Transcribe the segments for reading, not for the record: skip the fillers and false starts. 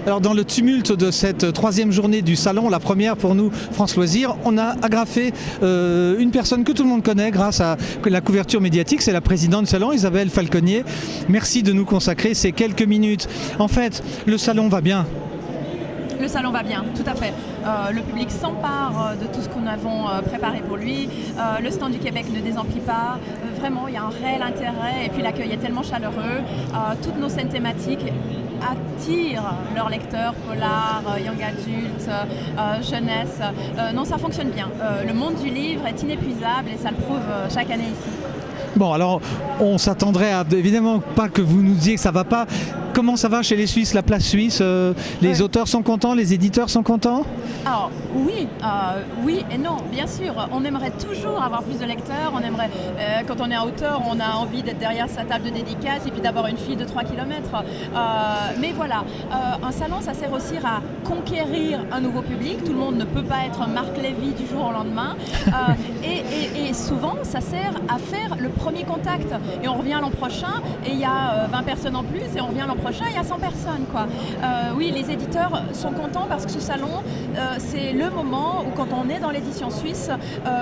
Alors dans le tumulte de cette troisième journée du salon, la première pour nous, France Loisirs, on a agrafé une personne que tout le monde connaît grâce à la couverture médiatique, c'est la présidente du salon, Isabelle Falconier. Merci de nous consacrer ces quelques minutes. En fait, le salon va bien. Le salon va bien, tout à fait. Le public s'empare de tout ce que nous avons préparé pour lui. Le stand du Québec ne désemplit pas. Vraiment, il y a un réel intérêt et puis l'accueil est tellement chaleureux. Toutes nos scènes thématiques attirent leurs lecteurs, polar, young adultes, jeunesse. Non, ça fonctionne bien. Le monde du livre est inépuisable et ça le prouve chaque année ici. Bon, alors on s'attendrait à évidemment pas que vous nous disiez que ça va pas. Comment ça va chez les Suisses, la place suisse les auteurs sont contents, les éditeurs sont contents? Alors oui, oui et non, bien sûr. On aimerait toujours avoir plus de lecteurs. On aimerait, quand on est un auteur, on a envie d'être derrière sa table de dédicace et puis d'avoir une file de 3 km. Mais voilà, un salon, ça sert aussi à conquérir un nouveau public. Tout le monde ne peut pas être Marc Lévy du jour au lendemain. Et souvent, ça sert à faire le premier contact. Et on revient l'an prochain et il y a 20 personnes en plus et on revient l'an prochain, il y a 100 personnes. Quoi. Oui, les éditeurs sont contents parce que ce salon, c'est le moment où quand on est dans l'édition suisse,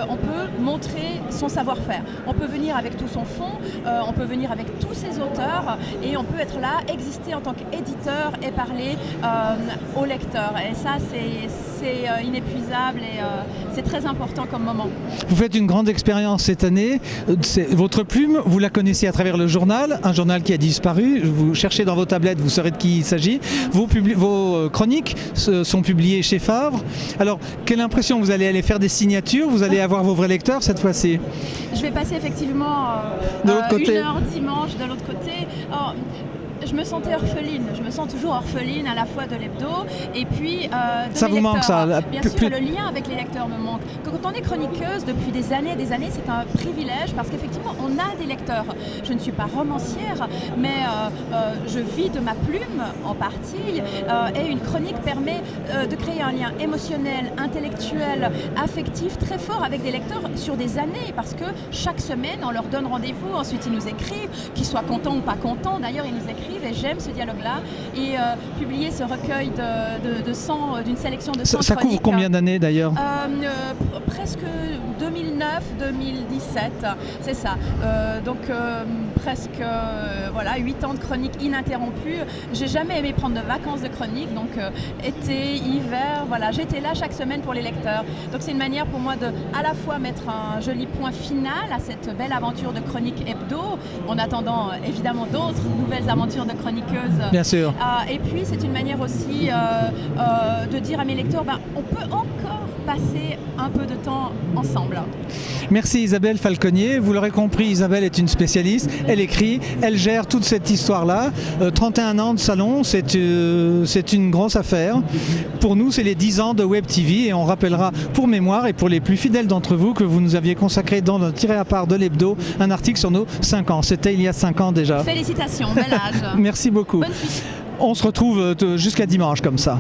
on peut montrer son savoir-faire. On peut venir avec tout son fond, on peut venir avec tous ses auteurs et on peut être là, exister en tant qu'éditeur et parler aux lecteurs. Et ça, c'est inépuisable et c'est très important comme moment. Vous faites une grande expérience cette année. Votre plume, vous la connaissez à travers le journal, un journal qui a disparu. Vous cherchez dans vos tablettes, vous saurez de qui il s'agit. Vos chroniques sont publiées chez Favre. Alors, quelle impression? Vous allez aller faire des signatures? Vous allez avoir vos vrais lecteurs cette fois-ci? Je vais passer effectivement de l'autre côté. 1 heure dimanche de l'autre côté. Je me sentais orpheline, je me sens toujours orpheline à la fois de l'hebdo et puis de ça mes vous lecteurs. Manque ça? Bien sûr, le lien avec les lecteurs me manque. Quand on est chroniqueuse depuis des années, c'est un privilège parce qu'effectivement on a des lecteurs. Je ne suis pas romancière, mais je vis de ma plume en partie et une chronique permet de créer un lien émotionnel, intellectuel, affectif très fort avec des lecteurs sur des années parce que chaque semaine on leur donne rendez-vous, ensuite ils nous écrivent, qu'ils soient contents ou pas contents, d'ailleurs ils nous écrivent. Et j'aime ce dialogue-là et publier ce recueil de 100, d'une sélection de 100 ça couvre combien d'années d'ailleurs? Presque 2009-2017, c'est ça. Donc presque 8 ans de chronique ininterrompue. J'ai jamais aimé prendre de vacances de chronique, donc été, hiver, voilà, j'étais là chaque semaine pour les lecteurs. Donc c'est une manière pour moi de à la fois mettre un joli point final à cette belle aventure de chronique hebdo, en attendant évidemment d'autres nouvelles aventures de chroniqueuses. Bien sûr. Et puis c'est une manière aussi de dire à mes lecteurs, on peut encore passer un peu de temps ensemble. Merci Isabelle Falconier. Vous l'aurez compris, Isabelle est une spécialiste. Elle écrit, elle gère toute cette histoire-là. 31 ans de salon, c'est une grosse affaire. Pour nous, c'est les 10 ans de Web TV et on rappellera pour mémoire et pour les plus fidèles d'entre vous que vous nous aviez consacré dans notre tiré à part de l'hebdo un article sur nos 5 ans. C'était il y a 5 ans déjà. Félicitations, bel âge. Merci beaucoup. Bonne suite. On se retrouve jusqu'à dimanche comme ça.